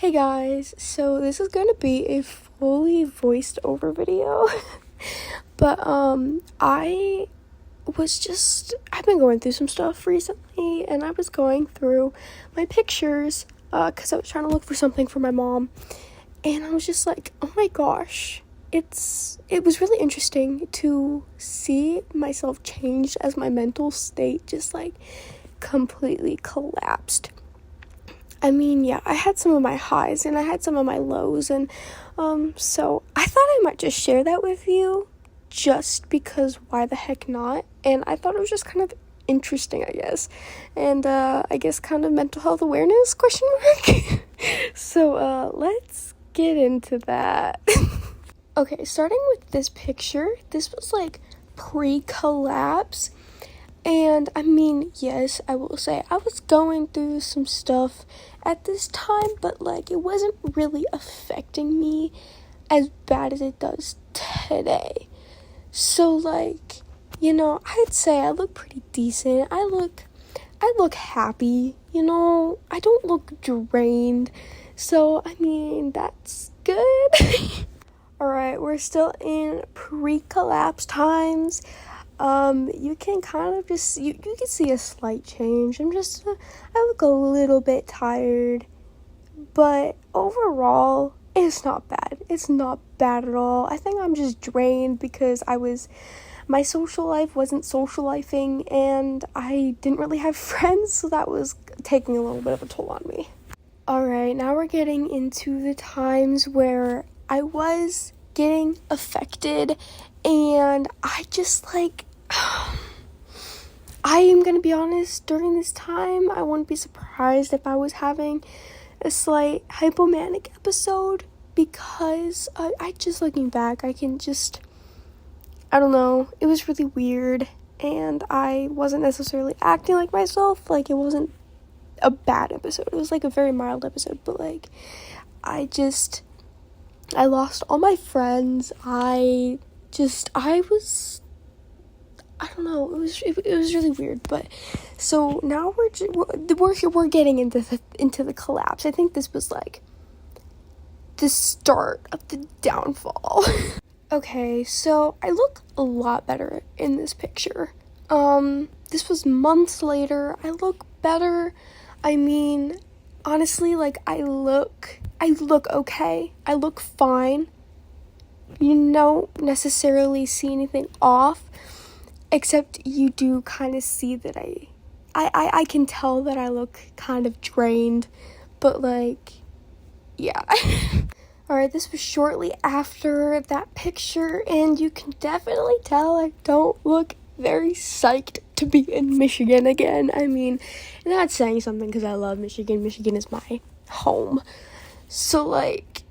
Hey guys, so this is going to be a fully voiced over video, but I've been going through some stuff recently, and I was going through my pictures, because I was trying to look for something for my mom, and I was just like, oh my gosh, it was really interesting to see myself change as my mental state just like completely collapsed. I mean, yeah, I had some of my highs and I had some of my lows, and so I thought I might just share that with you just because why the heck not? And I thought it was just kind of interesting, I guess. And I guess kind of mental health awareness, question mark? So let's get into that. Okay, starting with this picture, this was like pre-collapse. And I mean, yes, I will say I was going through some stuff at this time, but like it wasn't really affecting me as bad as it does today. So like, I'd say I look pretty decent. I look happy, I don't look drained. So I mean, that's good. All right, we're still in pre-collapse times. You can kind of just, you can see a slight change. I look a little bit tired, but overall, it's not bad. It's not bad at all. I think I'm just drained because my social life wasn't socializing, and I didn't really have friends, so that was taking a little bit of a toll on me. Alright, now we're getting into the times where I was getting affected, and I just like, I am gonna be honest, during this time, I wouldn't be surprised if I was having a slight hypomanic episode, because I just looking back, I don't know, it was really weird, and I wasn't necessarily acting like myself. Like, it wasn't a bad episode, it was like a very mild episode, but like, I lost all my friends. I don't know, it was really weird. But so now we're getting into the collapse. I think this was like the start of the downfall. Okay, so I look a lot better in this picture. This was months later. I look better. I mean, honestly, like, I look okay. I look fine. You don't necessarily see anything off, except you do kind of see that I can tell that I look kind of drained, but like, yeah. Alright, this was shortly after that picture, and you can definitely tell I don't look very psyched to be in Michigan again. I mean, that's saying something because I love Michigan. Michigan is my home. So like,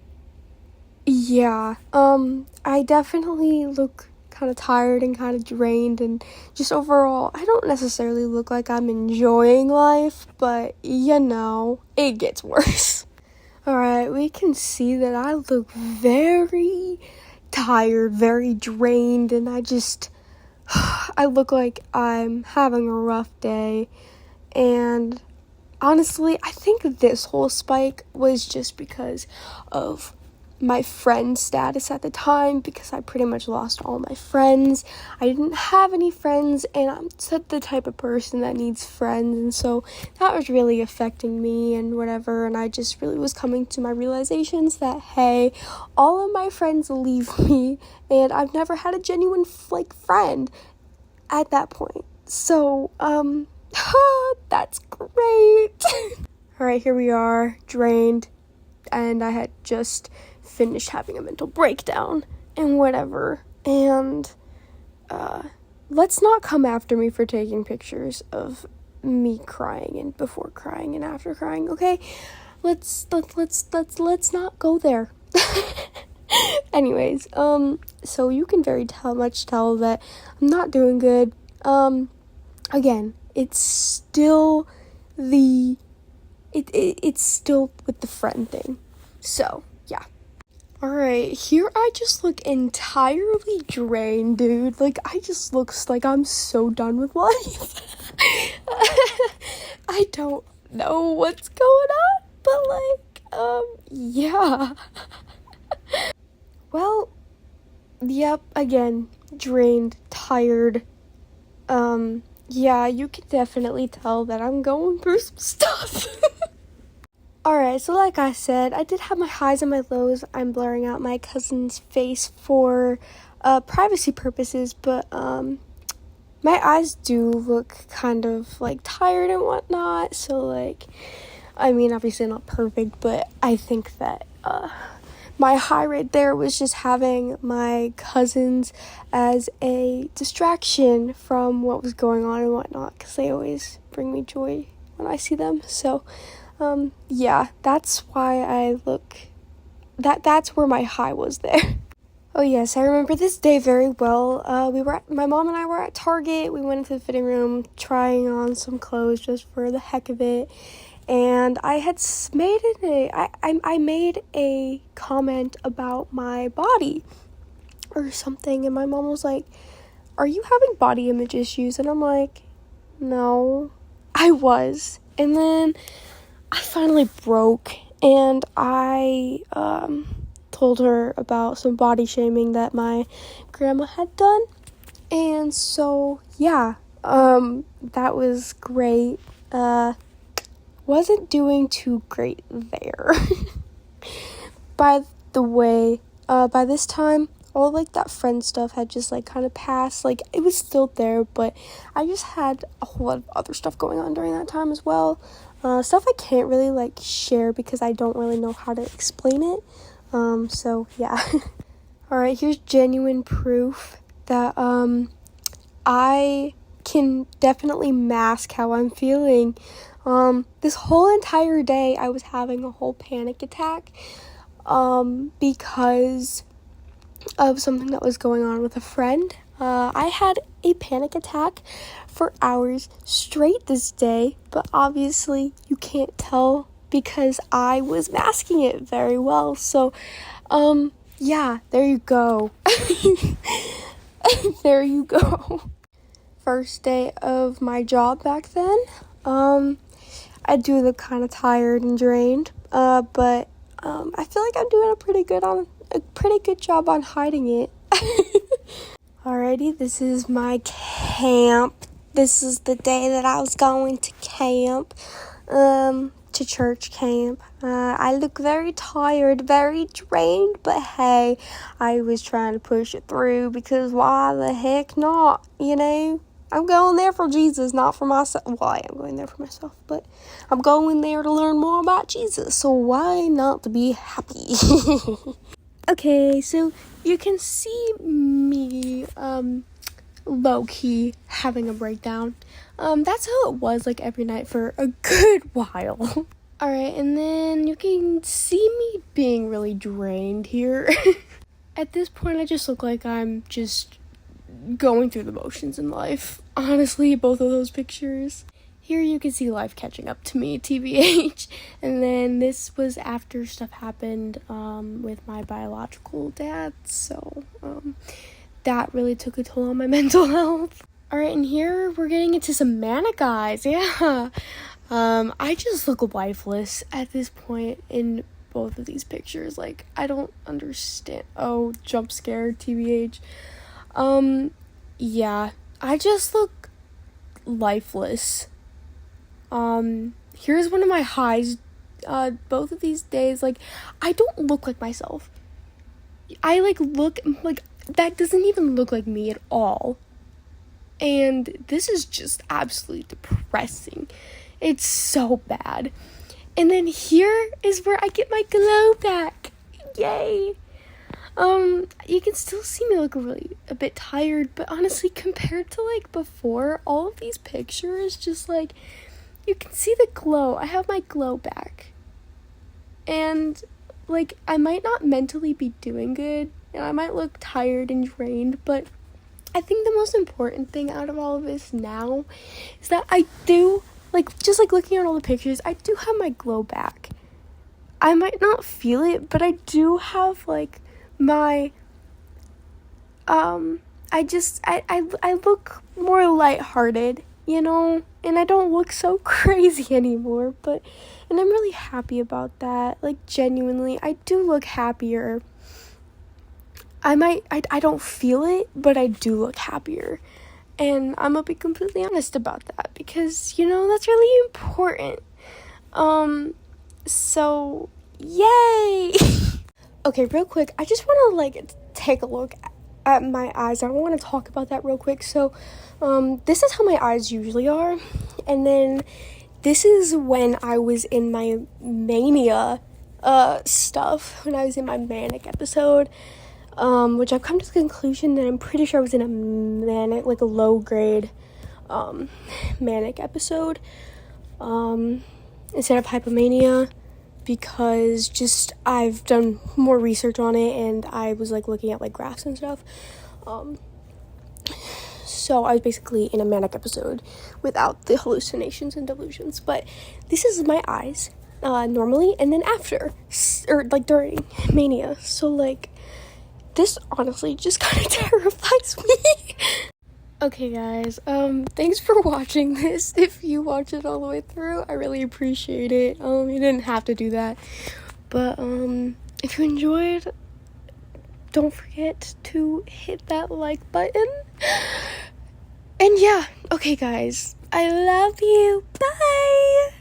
yeah, I definitely look kind of tired and kind of drained, and just overall, I don't necessarily look like I'm enjoying life, but it gets worse. Alright, we can see that I look very tired, very drained, and I look like I'm having a rough day. And honestly, I think this whole spike was just because of my friend status at the time, because I pretty much lost all my friends. I didn't have any friends, and I'm the type of person that needs friends, and so that was really affecting me and whatever. And I just really was coming to my realizations that, hey, all of my friends leave me, and I've never had a genuine friend at that point. So that's great. All right, here we are, drained, and I had just finished having a mental breakdown and whatever. And let's not come after me for taking pictures of me crying and before crying and after crying, okay? Let's not go there. Anyways, so you can very much tell that I'm not doing good. Again, it's still it's still with the friend thing. So, yeah. Alright, here I just look entirely drained, dude. Like, I just looks like I'm so done with life. I don't know what's going on, but like, Yeah. Well, yep, again, drained, tired. Yeah, you can definitely tell that I'm going through some stuff. Alright, so like I said, I did have my highs and my lows. I'm blurring out my cousin's face for privacy purposes, but my eyes do look kind of like tired and whatnot, so like, I mean, obviously not perfect, but I think that my high right there was just having my cousins as a distraction from what was going on and whatnot, because they always bring me joy when I see them. So yeah, that's why I look, that's where my high was there. Oh yes, I remember this day very well. My mom and I were at Target. We went into the fitting room trying on some clothes just for the heck of it. And I had I made a comment about my body or something, and my mom was like, "Are you having body image issues?" And I'm like, "No, I was." And then I finally broke, and I told her about some body shaming that my grandma had done. And so yeah, that was great. Wasn't doing too great there. By the way, by this time, all like that friend stuff had just like kind of passed. Like, it was still there, but I just had a whole lot of other stuff going on during that time as well. Stuff I can't really like share because I don't really know how to explain it. So yeah. Alright, here's genuine proof that I can definitely mask how I'm feeling. This whole entire day I was having a whole panic attack because of something that was going on with a friend. I had a panic attack for hours straight this day, but obviously you can't tell because I was masking it very well. So, yeah, there you go. There you go. First day of my job back then. I do look kind of tired and drained, but I feel like I'm doing a pretty good job on hiding it. Alrighty, this is my camp. This is the day that I was going to camp, to church camp. I look very tired, very drained, but hey, I was trying to push it through because why the heck not, you know? I'm going there for Jesus, not for myself. Well, I am going there for myself, but I'm going there to learn more about Jesus, so why not to be happy? Okay, so you can see me, low-key having a breakdown. That's how it was, like, every night for a good while. Alright, and then you can see me being really drained here. At this point, I just look like I'm just going through the motions in life. Honestly, both of those pictures. Here you can see life catching up to me, TBH. And then this was after stuff happened with my biological dad. So that really took a toll on my mental health. Alright, and here we're getting into some manic eyes. Yeah. I just look lifeless at this point in both of these pictures. Like, I don't understand. Oh, jump scare, TBH. Yeah, I just look lifeless. Here's one of my highs. Both of these days, like, I don't look like myself. I, look, that doesn't even look like me at all. And this is just absolutely depressing. It's so bad. And then here is where I get my glow back. Yay. You can still see me look a bit tired, but honestly, compared to, before, all of these pictures, just, you can see the glow. I have my glow back. And, I might not mentally be doing good, and I might look tired and drained, but I think the most important thing out of all of this now is that I do, just looking at all the pictures, I do have my glow back. I might not feel it, but I do have, my, I look more lighthearted, and I don't look so crazy anymore, and I'm really happy about that. Like, genuinely, I do look happier. I don't feel it, but I do look happier. And I'm gonna be completely honest about that because, that's really important. So, yay! Okay, real quick, I just want to, take a look at my eyes. I want to talk about that real quick. So, this is how my eyes usually are. And then this is when I was in my mania stuff, when I was in my manic episode, which I've come to the conclusion that I'm pretty sure I was in a manic, a low grade manic episode instead of hypomania, because just I've done more research on it and I was looking at graphs and stuff. So I was basically in a manic episode without the hallucinations and delusions. But this is my eyes normally, and then after, or during mania. So this honestly just kind of terrifies me. Okay, guys, thanks for watching this. If you watch it all the way through, I really appreciate it. You didn't have to do that, but if you enjoyed, don't forget to hit that like button. And yeah, okay, guys, I love you. Bye.